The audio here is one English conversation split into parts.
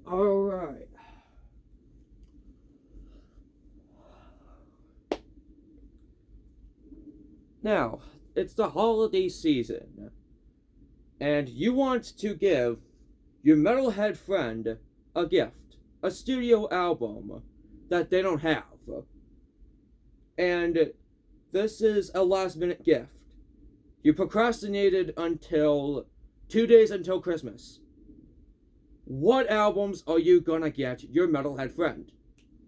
Alright. Now, it's the holiday season, and you want to give your metalhead friend a gift, a studio album that they don't have. And this is a last minute gift. You procrastinated until 2 days until Christmas. What albums are you gonna get your metalhead friend?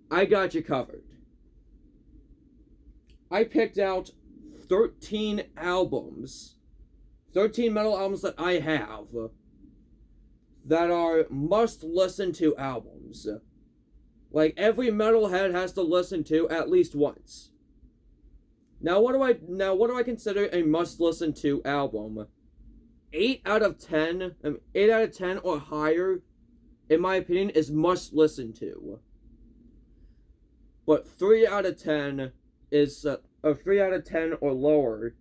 I got you covered. I picked out 13 albums, 13 metal albums that I have that are must listen to albums. Like every metalhead has to listen to at least once. Now what do I consider a must listen to album? 8 out of 10, 8 out of 10 or higher, in my opinion, is must listen to. But 3 out of 10 is a 3 out of 10 or lower,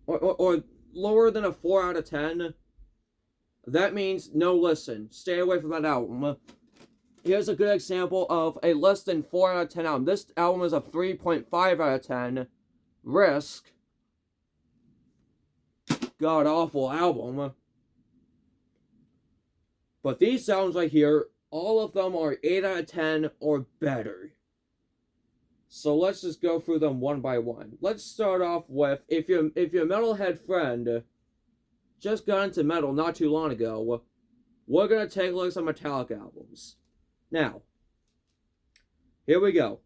or lower than a 4 out of 10. That means no listen. Stay away from that album. Here's a good example of a less than 4 out of 10 album. This album is a 3.5 out of 10. Risk. God awful album. But these sounds right here, all of them are 8 out of 10 or better. So let's just go through them one by one. Let's start off with, if your metalhead friend just got into metal not too long ago, we're going to take a look at some Metallica albums. Now, here we go.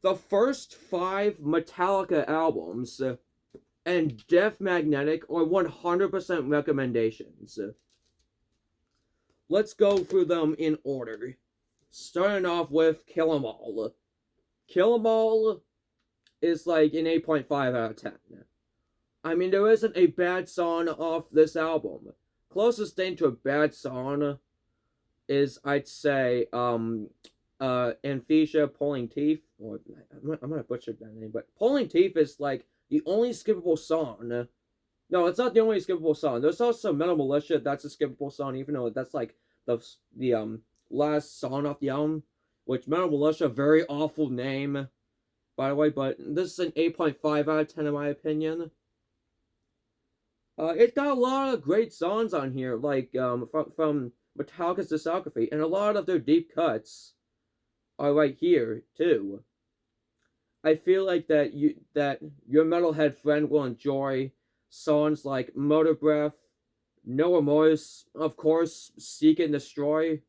The first 5 Metallica albums and Death Magnetic are 100% recommendations. Let's go through them in order. Starting off with Kill 'Em All. Kill 'Em All is like an 8.5 out of 10. I mean, there isn't a bad song off this album. Closest thing to a bad song is, I'd say, Anesthesia, Pulling Teeth, or I'm gonna butcher that name, but Pulling Teeth is like the only skippable song. No, it's not the only skippable song. There's also Metal Militia, that's a skippable song, even though that's like the last song off the album, which Metal Militia, very awful name, by the way, but this is an 8.5 out of 10 in my opinion. It's got a lot of great songs on here, like from Metallica's discography, and a lot of their deep cuts are right here too. I feel like that your metalhead friend will enjoy songs like Motor Breath, No Remorse, of course, Seek and Destroy.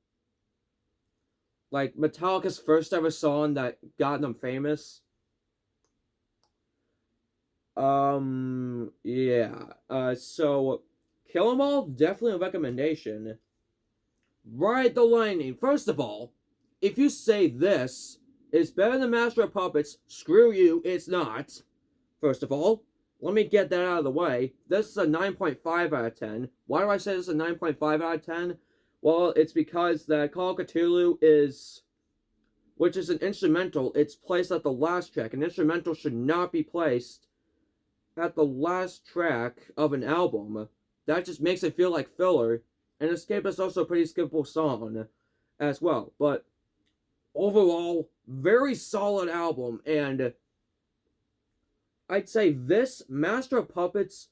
Like Metallica's first ever song that got them famous. Yeah. So Kill 'Em All, definitely a recommendation. Ride the Lightning. First of all, if you say this is better than Master of Puppets, screw you, it's not. First of all, let me get that out of the way. This is a 9.5 out of 10. Why do I say this is a 9.5 out of 10? Well, it's because that Call of Cthulhu is, which is an instrumental, it's placed at the last track. An instrumental should not be placed at the last track of an album. That just makes it feel like filler. And Escape is also a pretty skippable song as well. But overall, very solid album. And I'd say this, Master of Puppets,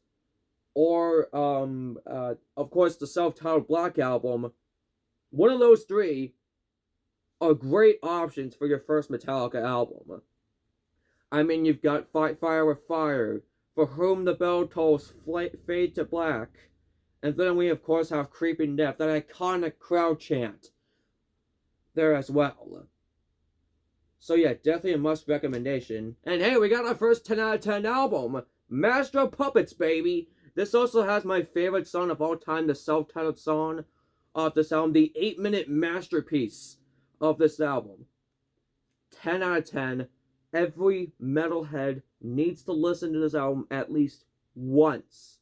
or of course the self-titled Black Album, one of those three are great options for your first Metallica album. I mean, you've got Fight Fire with Fire, For Whom the Bell Tolls, Fade to Black, and then we of course have Creeping Death, that iconic crowd chant there as well. So yeah, definitely a must recommendation. And hey, we got our first 10 out of 10 album, Master of Puppets, baby! This also has my favorite song of all time, the self-titled song of this album, the 8-minute masterpiece of this album. 10 out of 10. Every metalhead needs to listen to this album at least once.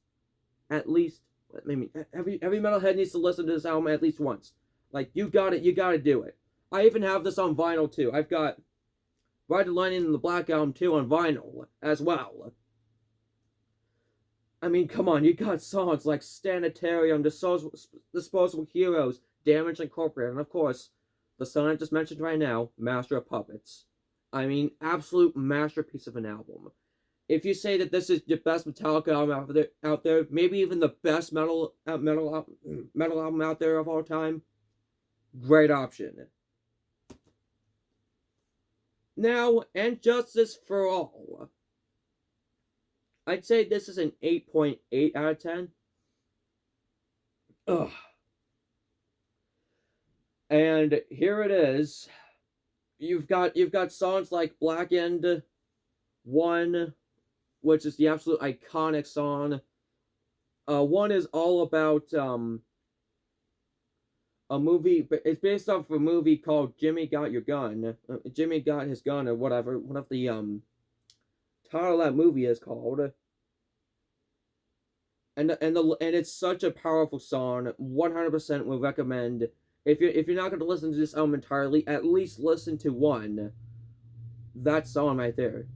At least, I mean, every metalhead needs to listen to this album at least once. Like, you gotta do it. I even have this on vinyl too. I've got Ride the Lightning and the Black Album too on vinyl as well. I mean, come on, you got songs like Sanitarium, Disposable Heroes, Damage Incorporated, and of course, the song I just mentioned right now, Master of Puppets. I mean, absolute masterpiece of an album. If you say that this is the best Metallica album out there, maybe even the best metal album out there of all time, great option. Now, And Justice for All. I'd say this is an 8.8 out of 10. Ugh. And here it is. You've got songs like Blackened One, which is the absolute iconic song. One is all about a movie. It's based off of a movie called Jimmy Got Your Gun. Jimmy Got His Gun, or whatever. What of the title of that movie is called. And it's such a powerful song. 100% would recommend. If you're not going to listen to this album entirely, at least listen to one. That song right there.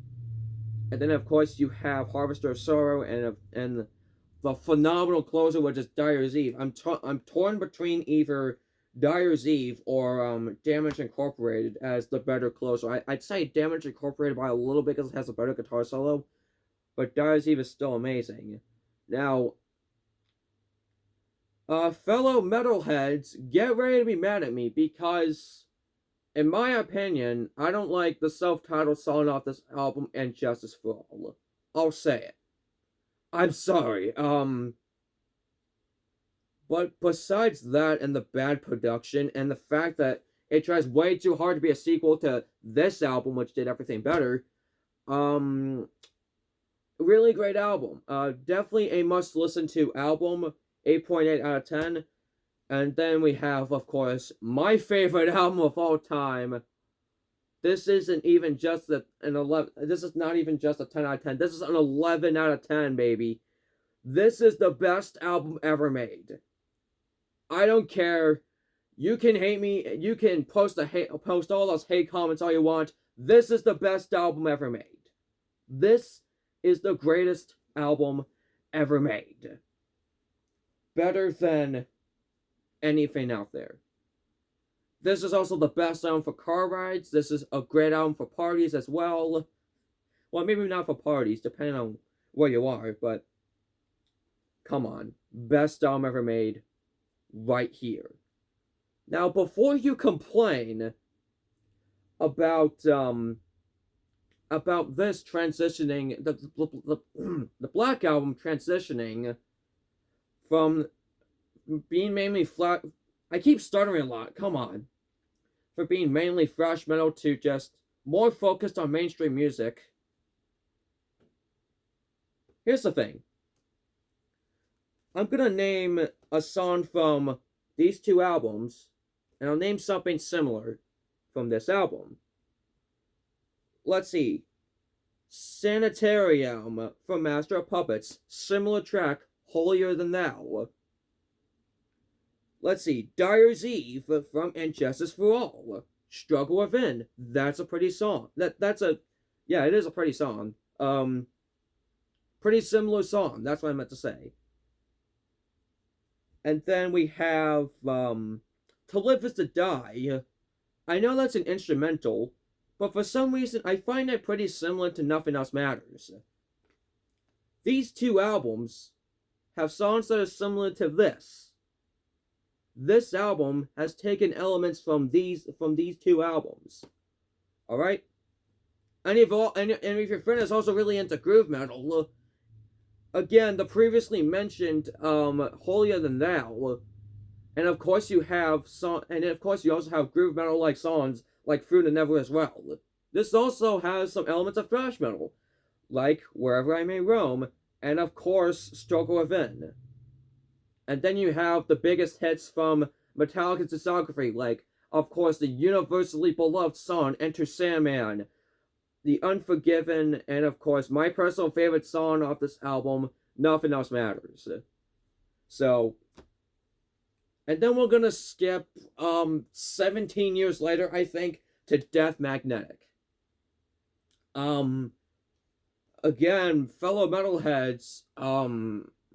And then of course you have Harvester of Sorrow and the phenomenal closer, which is Dyer's Eve. I'm torn between either Dyer's Eve or Damage Incorporated as the better closer. I'd say Damage Incorporated by a little bit because it has a better guitar solo, but Dyer's Eve is still amazing. Now, fellow metalheads, get ready to be mad at me because, in my opinion, I don't like the self-titled song off this album, And Justice for All. I'll say it. I'm sorry. But besides that and the bad production and the fact that it tries way too hard to be a sequel to this album, which did everything better, really great album. Definitely a must-listen-to album. 8.8 out of 10. And then we have, of course, my favorite album of all time. This isn't even just an 11. This is not even just a 10 out of 10. This is an 11 out of 10, baby. This is the best album ever made. I don't care. You can hate me. You can post all those hate comments all you want. This is the best album ever made. This is the greatest album ever made. Better than anything out there. This is also the best album for car rides. This is a great album for parties as well. Well, maybe not for parties, depending on where you are, but come on. Best album ever made right here. Now, before you complain about this transitioning, the Black Album transitioning from being mainly flat. I keep stuttering a lot, come on. For being mainly thrash metal to just more focused on mainstream music. Here's the thing. I'm gonna name a song from these two albums, and I'll name something similar from this album. Let's see. Sanitarium from Master of Puppets. Similar track, Holier Than Thou. Let's see. Dyer's Eve from And Justice for All. Struggle Within. That's a pretty song. Yeah, it is a pretty song. Pretty similar song. That's what I meant to say. And then we have To Live Is to Die. I know that's an instrumental, but for some reason I find that pretty similar to Nothing Else Matters. These two albums have songs that are similar to this. This album has taken elements from these two albums. Alright? And if your friend is also really into groove metal, again, the previously mentioned Holier Than Thou, and of course you also have groove metal like songs like Through the Never as well. This also has some elements of thrash metal, like Wherever I May Roam, and of course Struggle Within. And then you have the biggest hits from Metallica's discography, like, of course, the universally beloved song Enter Sandman, The Unforgiven, and of course, my personal favorite song off this album, Nothing Else Matters. So, and then we're gonna skip 17 years later, I think, to Death Magnetic. Again, fellow metalheads,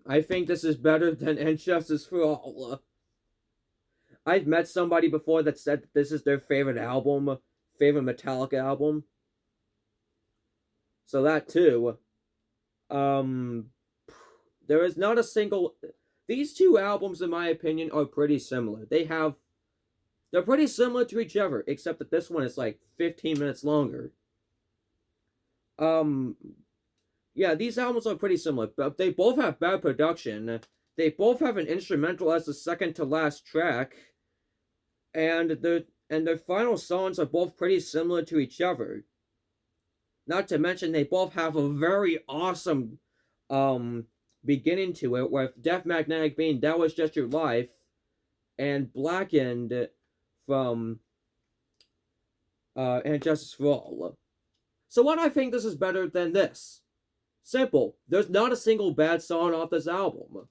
I think this is better than And Justice for All. I've met somebody before that said that this is their favorite album, favorite Metallica album. So that too. Um, there is not a single. These two albums, in my opinion, are pretty similar. They're pretty similar to each other, except that this one is like 15 minutes longer. Um, yeah, these albums are pretty similar, but they both have bad production. They both have an instrumental as the second to last track, and their final songs are both pretty similar to each other. Not to mention, they both have a very awesome beginning to it, with Death Magnetic being That Was Just Your Life, and Blackened from And Justice for All. So why do I think this is better than this? Simple. There's not a single bad song off this album.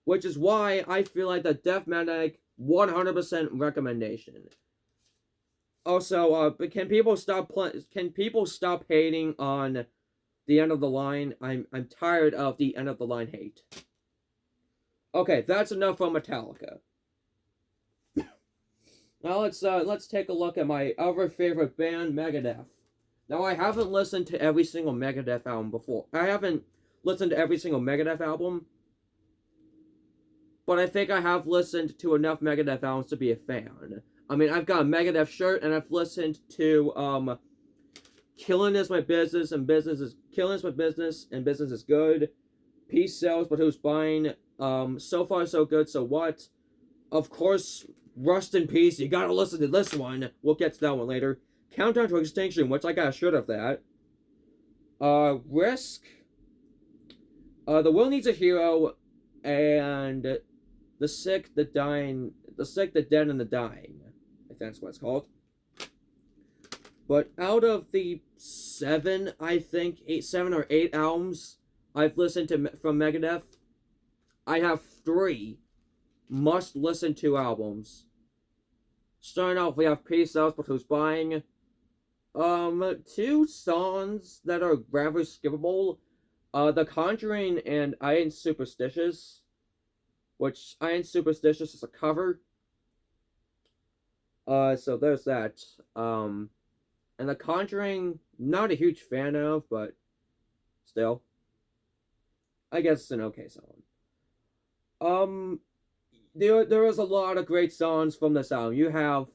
Which is why I feel like the Death Magnetic 100% recommendation. Also, can people stop hating on the end of the line? I'm tired of the end of the line hate. Okay, that's enough from Metallica. Now let's take a look at my other favorite band, Megadeth. Now, I haven't listened to every single Megadeth album before. I haven't listened to every single Megadeth album, but I think I have listened to enough Megadeth albums to be a fan. I mean, I've got a Megadeth shirt, and I've listened to Killing Is My Business, and Killing Is My Business, and Business Is Good. Peace Sells, But Who's Buying? So Far So Good, So What? Of course, Rust in Peace. You gotta listen to this one. We'll get to that one later. Countdown to Extinction, which I got a shirt of that. Risk. The World Needs a Hero, and The Sick, the Dying, The Sick, the Dead, and the Dying. I think that's what it's called. But out of the 7 or 8 albums I've listened to from Megadeth, I have 3 must-listen-to albums. Starting off, we have Peace Sells, But Who's Buying? 2 songs that are rather skippable. The Conjuring and I Ain't Superstitious. Which, I Ain't Superstitious is a cover. So there's that. And The Conjuring, not a huge fan of, but still. I guess it's an okay song. There is a lot of great songs from this album. You have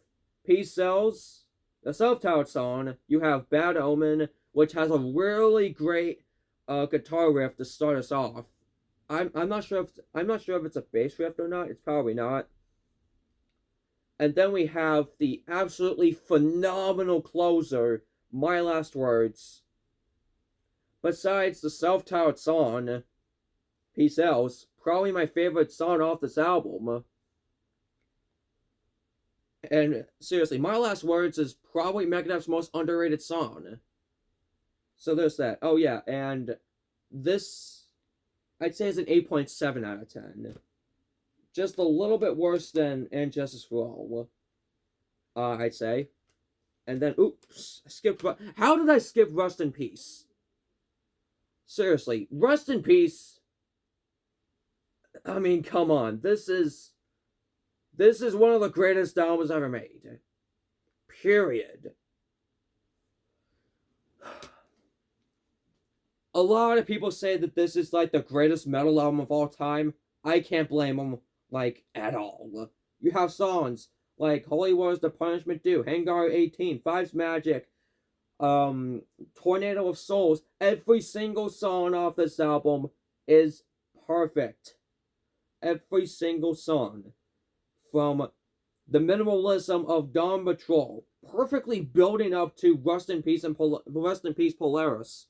Peace Sells, the self-titled song. You have Bad Omen, which has a really great guitar riff to start us off. I'm not sure if it's a bass riff or not. It's probably not. And then we have the absolutely phenomenal closer, My Last Words. Besides the self-titled song, Peace Sells, probably my favorite song off this album. And seriously, My Last Words is probably Megadeth's most underrated song. So there's that. Oh yeah, and this, I'd say, is an 8.7 out of 10. Just a little bit worse than And Justice for All, I'd say. And then, oops, how did I skip Rust in Peace? Seriously, Rust in Peace, I mean, come on. This is one of the greatest albums ever made. Period. A lot of people say that this is like the greatest metal album of all time. I can't blame them, like, at all. You have songs like Holy War's The Punishment Due, Hangar 18, Five's Magic, Tornado of Souls. Every single song off this album is perfect. Every single song. From the minimalism of Dawn Patrol, perfectly building up to Rust in Peace Polaris.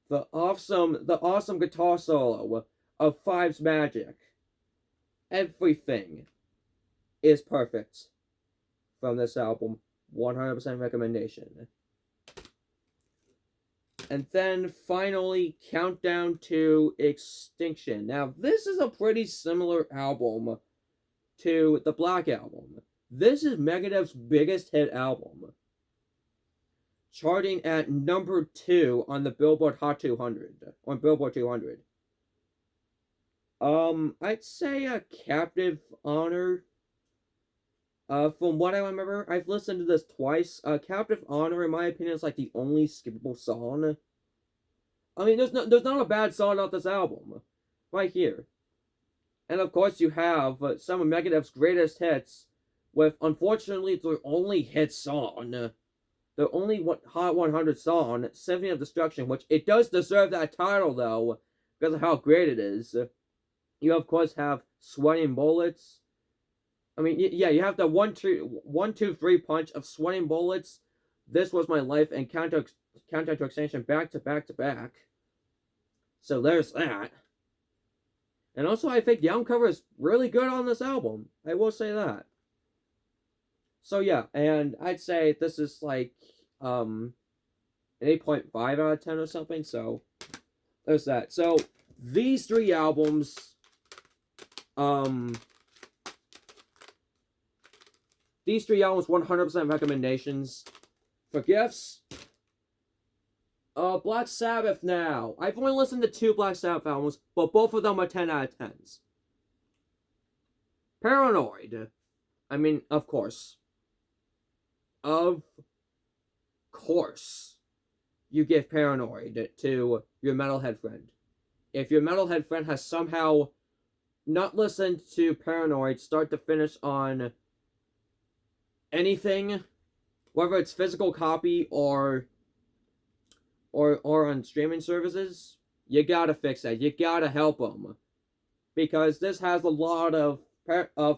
The awesome guitar solo of Five's Magic. Everything is perfect from this album. 100% recommendation. And then finally, Countdown to Extinction. Now, this is a pretty similar album to the Black Album. This is Megadeth's biggest hit album, charting at number 2 on the Billboard Hot 200, on Billboard 200. I'd say a Captive Honor. From what I remember, I've listened to this twice. Captive Honor, in my opinion, is like the only skippable song. I mean, there's not a bad song off this album, right here. And of course, you have some of Megadeth's greatest hits, with unfortunately their only hit song, their only Hot 100 song, Symphony of Destruction, which it does deserve that title though, because of how great it is. You of course have Sweating Bullets. I mean, yeah, you have the 1-2-3 punch of Sweating Bullets, This Was My Life, and Countdown to Extinction back to back to back. So there's that. And also, I think the album cover is really good on this album. I will say that. So yeah, and I'd say this is like an 8.5 out of 10 or something. So there's that. So these three albums, these three albums, 100% recommendations. For gifts, Black Sabbath now. I've only listened to 2 Black Sabbath albums, but both of them are 10 out of 10s. Paranoid. I mean, of course. Of course. You give Paranoid to your metalhead friend. If your metalhead friend has somehow not listened to Paranoid start to finish on anything, whether it's physical copy or on streaming services, you gotta fix that. You gotta help them, because this has a lot of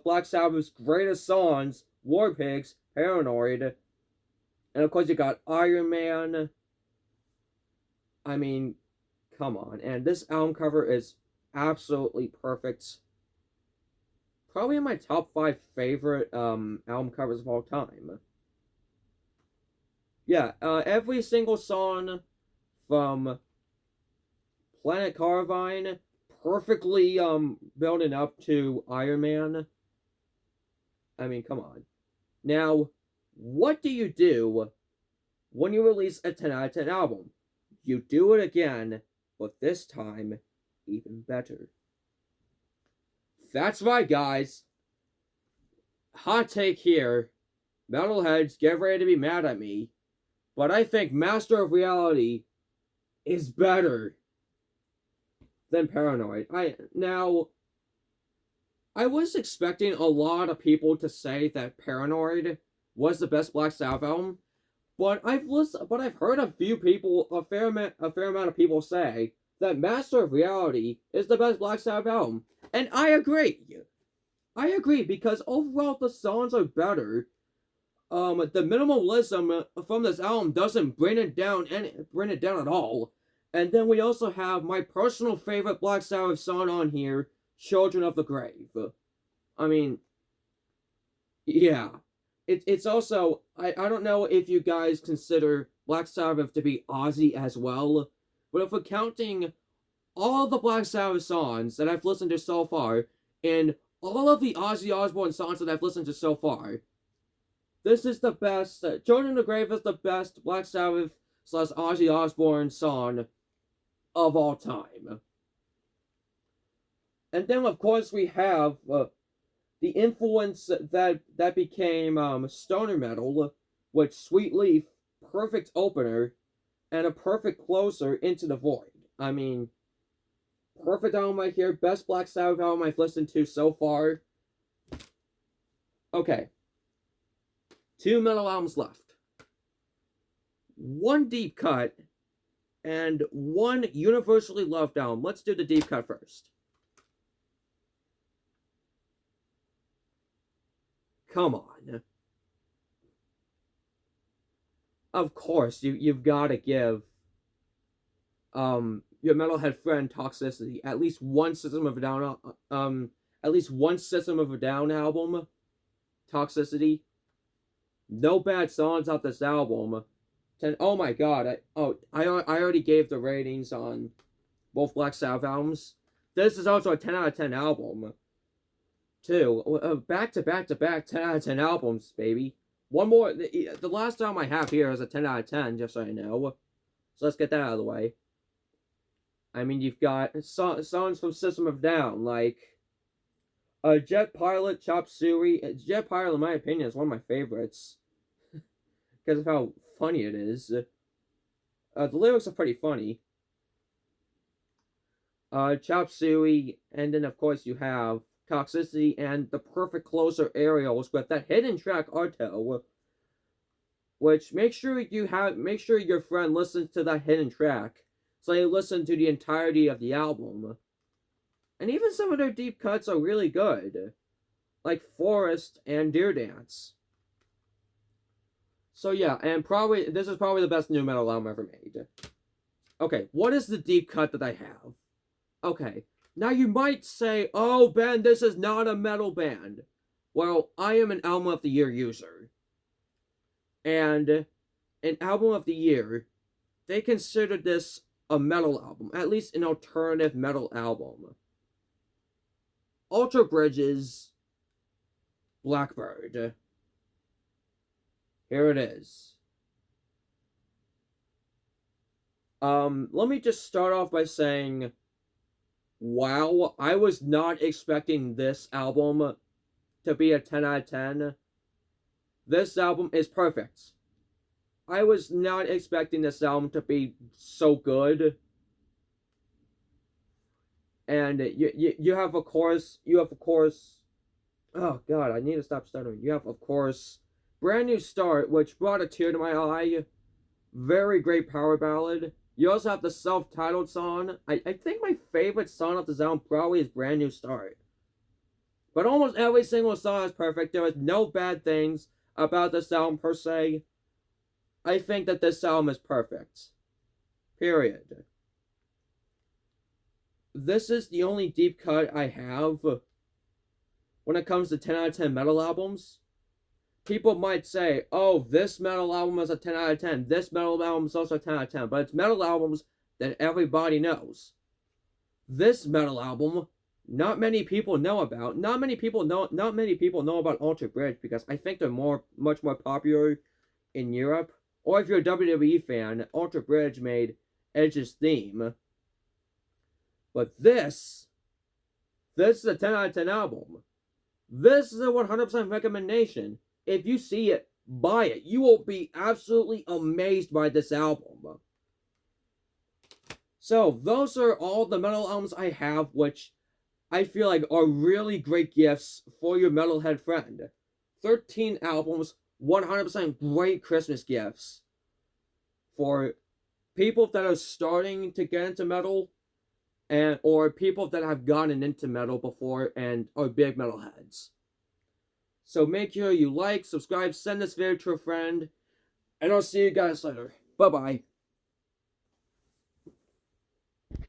Black Sabbath's greatest songs: War Pigs, Paranoid, and of course you got Iron Man. I mean, come on. And this album cover is absolutely perfect. Probably in my top 5 favorite album covers of all time. Yeah, every single song from Planet Carvine perfectly building up to Iron Man. I mean, come on. Now, what do you do when you release a 10 out of 10 album? You do it again, but this time even better. That's right, guys. Hot take here. Metalheads, get ready to be mad at me. But I think Master of Reality is better than Paranoid. I was expecting a lot of people to say that Paranoid was the best Black Sabbath album, but I've heard a fair amount of people say that Master of Reality is the best Black Sabbath album, and I agree. I agree, because overall the songs are better. The minimalism from this album doesn't bring it down at all. And then we also have my personal favorite Black Sabbath song on here, Children of the Grave. I mean, yeah. It's also, I don't know if you guys consider Black Sabbath to be Ozzy as well, but if we're counting all the Black Sabbath songs that I've listened to so far, and all of the Ozzy Osbourne songs that I've listened to so far, this is the best. Children of the Grave is the best Black Sabbath / Ozzy Osbourne song of all time. And then, of course, we have the influence that became stoner metal, with Sweet Leaf, perfect opener, and a perfect closer, Into the Void. I mean, perfect album right here. Best Black Sabbath album I've listened to so far. Okay. 2 metal albums left. 1 deep cut and 1 universally loved album. Let's do the deep cut first. Come on. Of course, you've got to give your metalhead friend Toxicity at least one System of a Down album. Toxicity. No bad songs off this album. Oh my god. I already gave the ratings on both Black Sabbath albums. This is also a 10 out of 10 album, too. Back to back to back 10 out of 10 albums, baby. One more. The last album I have here is a 10 out of 10, just so you know. So let's get that out of the way. I mean, you've got songs from System of a Down, like Jet Pilot, Chop Suey. Jet Pilot, in my opinion, is one of my favorites because of how funny it is. The lyrics are pretty funny. Chop Suey, and then of course you have Toxicity and the perfect closer aerials with that hidden track Arto, which make sure your friend listens to that hidden track, so they listen to the entirety of the album. And even some of their deep cuts are really good, like Forest and Deer Dance. So yeah, and this is probably the best new metal album ever made. Okay, what is the deep cut that I have? Okay, now you might say, oh Ben, this is not a metal band. Well, I am an Album of the Year user. And an Album of the Year, they consider this a metal album, at least an alternative metal album. Alter Bridge's Blackbird. Here it is. Let me just start off by saying, wow, I was not expecting this album to be a 10 out of 10. This album is perfect. I was not expecting this album to be so good. And you have, of course, oh god, I need to stop stuttering. You have, of course, Brand New Start, which brought a tear to my eye. Very great power ballad. You also have the self-titled song. I think my favorite song of this album probably is Brand New Start. But almost every single song is perfect. There is no bad things about this album per se. I think that this album is perfect. Period. This is the only deep cut I have when it comes to 10 out of 10 metal albums. People might say, oh, this metal album is a 10 out of 10. This metal album is also a 10 out of 10. But it's metal albums that everybody knows. This metal album, not many people know about. Not many people know about Alter Bridge because I think they're much more popular in Europe. Or if you're a WWE fan, Alter Bridge made Edge's theme. But this is a 10 out of 10 album. This is a 100% recommendation. If you see it, buy it. You will be absolutely amazed by this album. So, those are all the metal albums I have, which I feel like are really great gifts for your metalhead friend. 13 albums, 100% great Christmas gifts for people that are starting to get into metal, or people that have gotten into metal before and are big metalheads. So make sure you like, subscribe, send this video to a friend, and I'll see you guys later. Bye-bye.